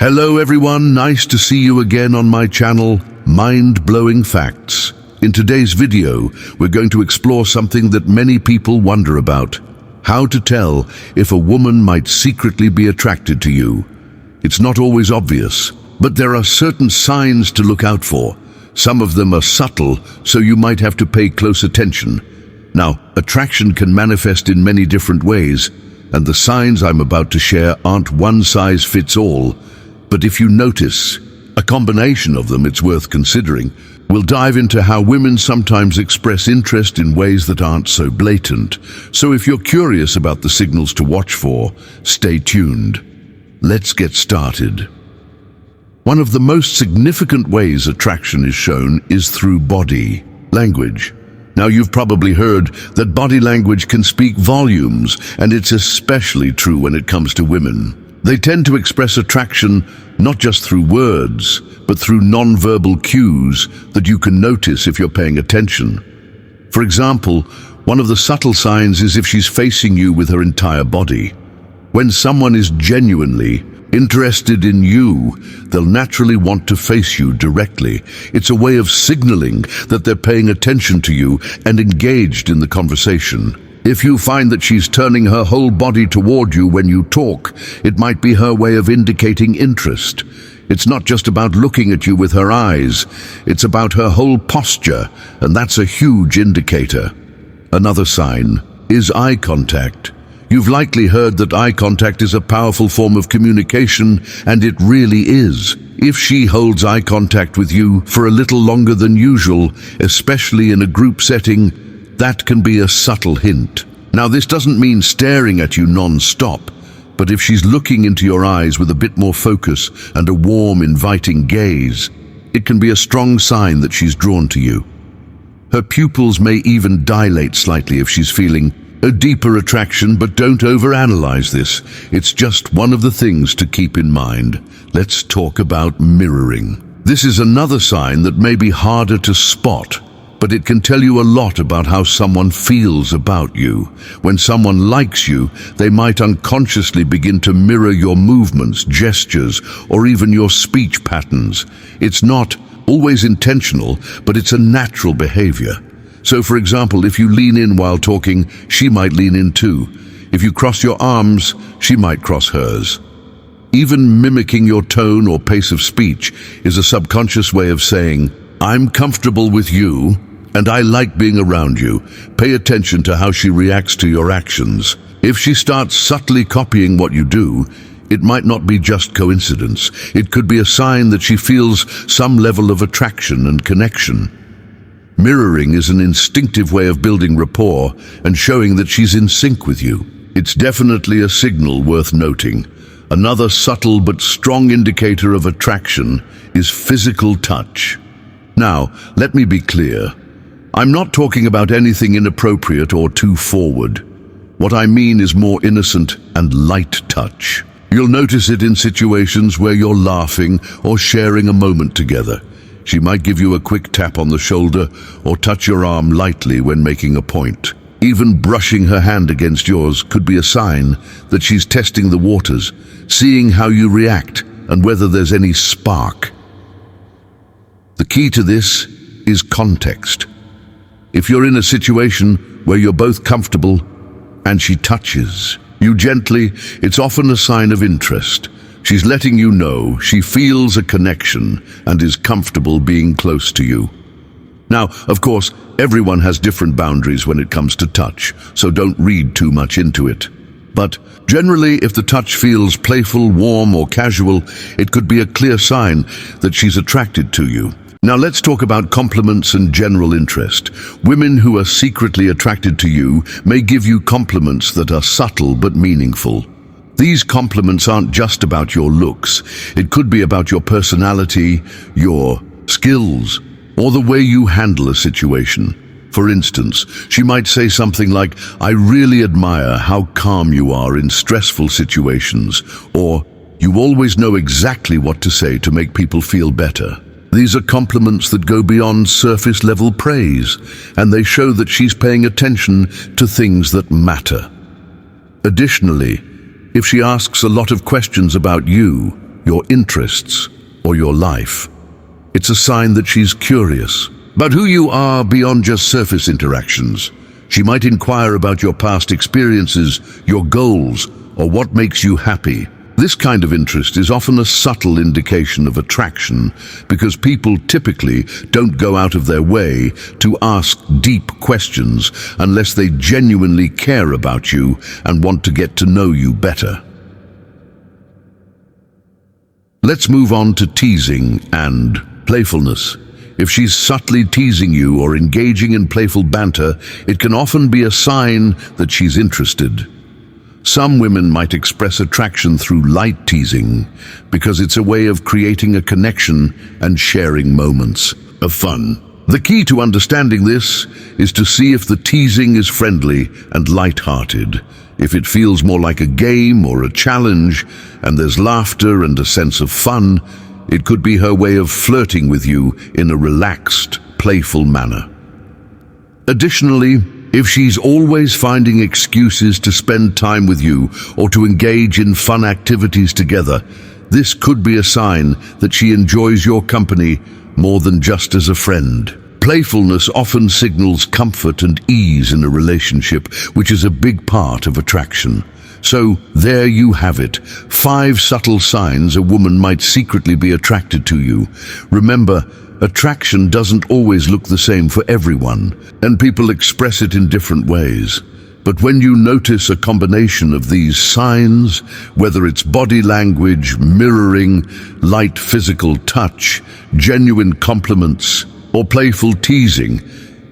Hello everyone, nice to see you again on my channel, Mind-Blowing Facts. In today's video, we're going to explore something that many people wonder about. How to tell if a woman might secretly be attracted to you. It's not always obvious, but there are certain signs to look out for. Some of them are subtle, so you might have to pay close attention. Now, attraction can manifest in many different ways, and the signs I'm about to share aren't one size fits all. But if you notice a combination of them, it's worth considering. We'll dive into how women sometimes express interest in ways that aren't so blatant. So if you're curious about the signals to watch for, stay tuned. Let's get started. One of the most significant ways attraction is shown is through body language. Now, you've probably heard that body language can speak volumes, and it's especially true when it comes to women. They tend to express attraction not just through words, but through non-verbal cues that you can notice if you're paying attention. For example, one of the subtle signs is if she's facing you with her entire body. When someone is genuinely interested in you, they'll naturally want to face you directly. It's a way of signaling that they're paying attention to you and engaged in the conversation. If you find that she's turning her whole body toward you when you talk, it might be her way of indicating interest. It's not just about looking at you with her eyes, it's about her whole posture, and that's a huge indicator. Another sign is eye contact. You've likely heard that eye contact is a powerful form of communication, and it really is. If she holds eye contact with you for a little longer than usual, especially in a group setting, that can be a subtle hint. Now, this doesn't mean staring at you non-stop, but if she's looking into your eyes with a bit more focus and a warm, inviting gaze, it can be a strong sign that she's drawn to you. Her pupils may even dilate slightly if she's feeling a deeper attraction, but don't overanalyze this. It's just one of the things to keep in mind. Let's talk about mirroring. This is another sign that may be harder to spot, but it can tell you a lot about how someone feels about you. When someone likes you, they might unconsciously begin to mirror your movements, gestures, or even your speech patterns. It's not always intentional, but it's a natural behavior. So, for example, if you lean in while talking, she might lean in too. If you cross your arms, she might cross hers. Even mimicking your tone or pace of speech is a subconscious way of saying, "I'm comfortable with you, and I like being around you." Pay attention to how she reacts to your actions. If she starts subtly copying what you do, it might not be just coincidence. It could be a sign that she feels some level of attraction and connection. Mirroring is an instinctive way of building rapport and showing that she's in sync with you. It's definitely a signal worth noting. Another subtle but strong indicator of attraction is physical touch. Now, let me be clear. I'm not talking about anything inappropriate or too forward. What I mean is more innocent and light touch. You'll notice it in situations where you're laughing or sharing a moment together. She might give you a quick tap on the shoulder or touch your arm lightly when making a point. Even brushing her hand against yours could be a sign that she's testing the waters, seeing how you react and whether there's any spark. The key to this is context. If you're in a situation where you're both comfortable and she touches you gently, it's often a sign of interest. She's letting you know she feels a connection and is comfortable being close to you. Now, of course, everyone has different boundaries when it comes to touch, so don't read too much into it. But generally, if the touch feels playful, warm, or casual, it could be a clear sign that she's attracted to you. Now let's talk about compliments and general interest. Women who are secretly attracted to you may give you compliments that are subtle but meaningful. These compliments aren't just about your looks. It could be about your personality, your skills, or the way you handle a situation. For instance, she might say something like, "I really admire how calm you are in stressful situations," or "You always know exactly what to say to make people feel better." These are compliments that go beyond surface-level praise, and they show that she's paying attention to things that matter. Additionally, if she asks a lot of questions about you, your interests, or your life. It's a sign that she's curious about who you are beyond just surface interactions. She might inquire about your past experiences, your goals, or what makes you happy. This kind of interest is often a subtle indication of attraction because people typically don't go out of their way to ask deep questions unless they genuinely care about you and want to get to know you better. Let's move on to teasing and playfulness. If she's subtly teasing you or engaging in playful banter, it can often be a sign that she's interested. Some women might express attraction through light teasing because it's a way of creating a connection and sharing moments of fun. The key to understanding this is to see if the teasing is friendly and light-hearted. If it feels more like a game or a challenge and there's laughter and a sense of fun, it could be her way of flirting with you in a relaxed, playful manner. Additionally, if she's always finding excuses to spend time with you or to engage in fun activities together, this could be a sign that she enjoys your company more than just as a friend. Playfulness often signals comfort and ease in a relationship, which is a big part of attraction. So there you have it, 5 subtle signs a woman might secretly be attracted to you. Remember, attraction doesn't always look the same for everyone, and people express it in different ways. But when you notice a combination of these signs, whether it's body language, mirroring, light physical touch, genuine compliments, or playful teasing,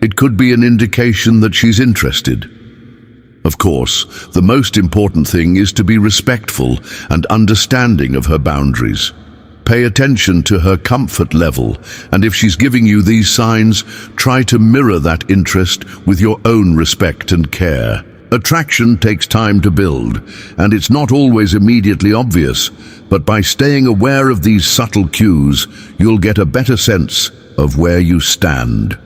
it could be an indication that she's interested. Of course, the most important thing is to be respectful and understanding of her boundaries. Pay attention to her comfort level, and if she's giving you these signs, try to mirror that interest with your own respect and care. Attraction takes time to build, and it's not always immediately obvious, but by staying aware of these subtle cues, you'll get a better sense of where you stand.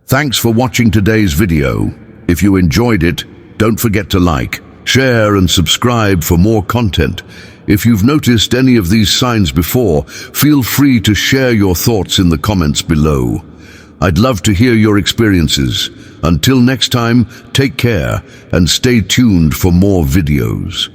Thanks for watching today's video. If you enjoyed it, don't forget to like, share, and subscribe for more content. If you've noticed any of these signs before, feel free to share your thoughts in the comments below. I'd love to hear your experiences. Until next time, take care and stay tuned for more videos.